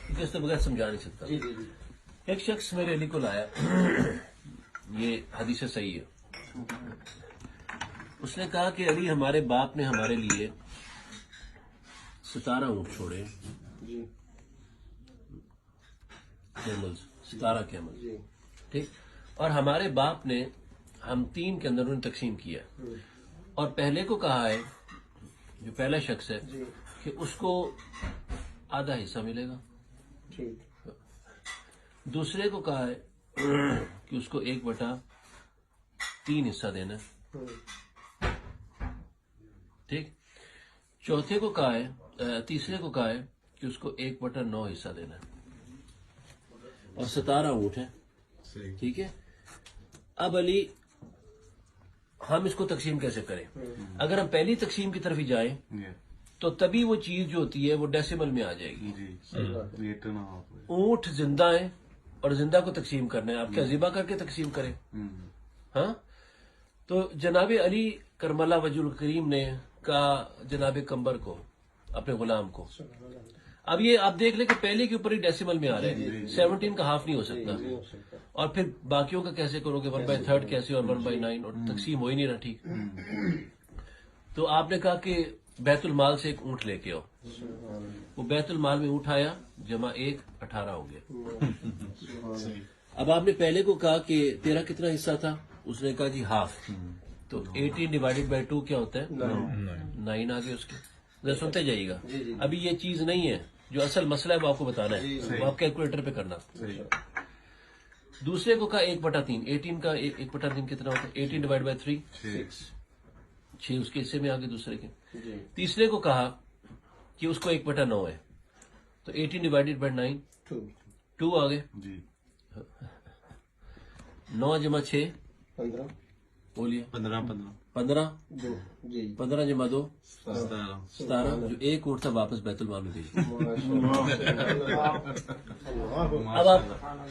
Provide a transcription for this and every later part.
क्योंकि इसके बगैर समझा नहीं सकता। जी जी जी। एक शख्स मेरे अली को लाया, ये हदीस सही है। उसने कहा कि अली हमारे बाप ने हमारे लिए 17 ऊँट छोड़े, जी कैमल्स, 17 कैमल, जी। ठीक। और हमारे बाप ने हम 3 के अंदर उन्हें तकसीम किया, और पहले को कहा है, जो पहला शख्स है, जी कि उसको आधा हिस्सा मिलेगा। ठीक। दूसरे को कहा है कि उसको 1/3 हिस्सा देना है, ठीक। चौथे को कहा है, तीसरे को कहा है कि उसको 1/9 हिस्सा देना है, और 17 ऊँट है, ठीक है। अब अली हम इसको तकसीम कैसे करें? अगर हम पहली तकसीम की तरफ ही जाएं तो तभी वो चीज जो होती है वो डेसिमल में आ जाएगी। ऊँट जिंदा है और जिंदा को तकसीम करना है, आप क्या ज़िबा करके तकसीम करें? हाँ। तो जनाब अली करमला वजुल करीम ने कहा जनाब कंबर को, अपने गुलाम को, अब ये आप देख लें कि पहले के ऊपर ही डेसिमल में आ रहे हैं, 17 का हाफ नहीं हो सकता, और फिर बाकियों का कैसे करोगे, 1/3 कैसे और 1/9, और तकसीम हो ही नहीं रहा, ठीक। तो आपने कहा कि बैतुल माल से एक ऊँट लेके आओ। वो बैतुल माल में ऊँट आया, जमा 1 18 हो गया। अब आपने पहले को कहा कि तेरा कितना हिस्सा था, उसने कहा जी हाफ। तो 18 डिवाइडेड बाई 2 क्या होता है? 9 आ गए उसके। जरा सुनते जाइएगा, अभी ये चीज नहीं है, जो असल मसला है वो आपको बताना है, वो आप कैलकुलेटर पे करना। दूसरे को कहा 1/3, 18 का 1/3 कितना होता है? 18 डिवाइड बाई 3 6 उसके हिस्से में आ गए दूसरे के। तीसरे को कहा कि उसको 1/9 है, तो 18 डिवाइडेड बाई 9 2 आ गए। 9 जमा 6 15 बोलिए 15 2 जी 15 जमा 2 17 17। जो एक ऊँट था वापस बैतुल माल में भेज दिया।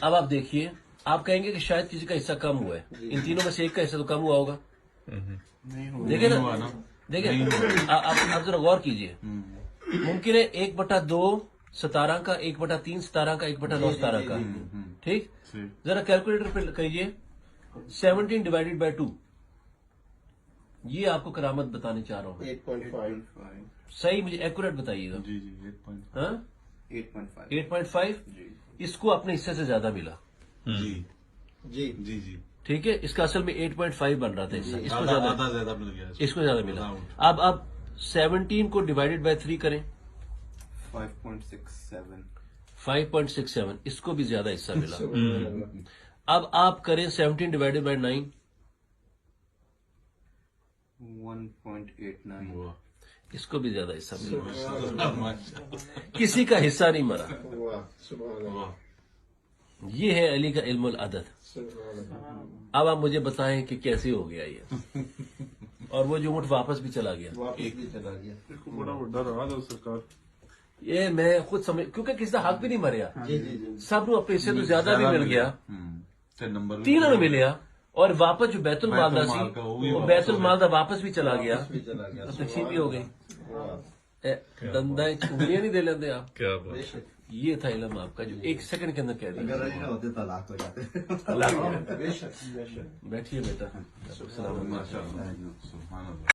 अब आप देखिए, आप कहेंगे कि शायद किसी का हिस्सा कम हुआ है, इन तीनों में से एक का हिस्सा तो कम हुआ होगा। देखिए ना, देखिए आप जरा गौर कीजिए, मुमकिन है 1/2 17 का, 1/3 17 का, 1/9 17 का, ठीक। जरा कैलकुलेटर पे करिए 17 डिवाइडेड बाई 2, ये आपको करामत बताने चाह रहा हूँ। 8.5 सही मुझे एक्यूरेट बताइएगा। जी जी 8.5 8.5 इसको अपने हिस्से से ज्यादा मिला, जी जी जी जी ठीक है। इसका असल में 8.5 बन रहा था हिस्सा, इसको आधा ज्यादा मिल गया इसको ज्यादा मिला। अब 17 को डिवाइडेड बाय 3 करें, 5.67, इसको भी ज्यादा हिस्सा मिला। अब आप करें 17 डिवाइडेड बाय 9, 1.89 इसको भी ज्यादा हिस्सा मिला। किसी का हिस्सा नहीं मरा। वाह सुभान अल्लाह ये है अली का इल्मुल अदद। सुभान अल्लाह। अब आप मुझे बताएं कि कैसे हो गया ये। और वो जो ऊँट वापस भी चला गया, वापस भी चला गया। बड़ा बड़ा रहा था सरकार। ये मैं खुद समझ, क्योंकि किसी का हक भी नहीं मरिया, जी जी जी सब नु अपने हिस्से तो ज्यादा भी मिल गया, नंबर 3 मिले, और वापस जो बैतुल माल दा सी बैतुल माल का वो भी वो वापस बैतुल हो माल दा वापस भी चला गया, भी चला गया। तकसीम भी हो गई। वाह दंदा उंगलियां नहीं दे लेते आप। क्या बात। बेशक ये था इल्म आपका, जो 1 सेकंड के अंदर कह दिया। अगर ऐसा होते तलाक हो जाते। अल्लाह बेशक बेशक। बैठिए बेटा। माशाअल्लाह सुभान अल्लाह।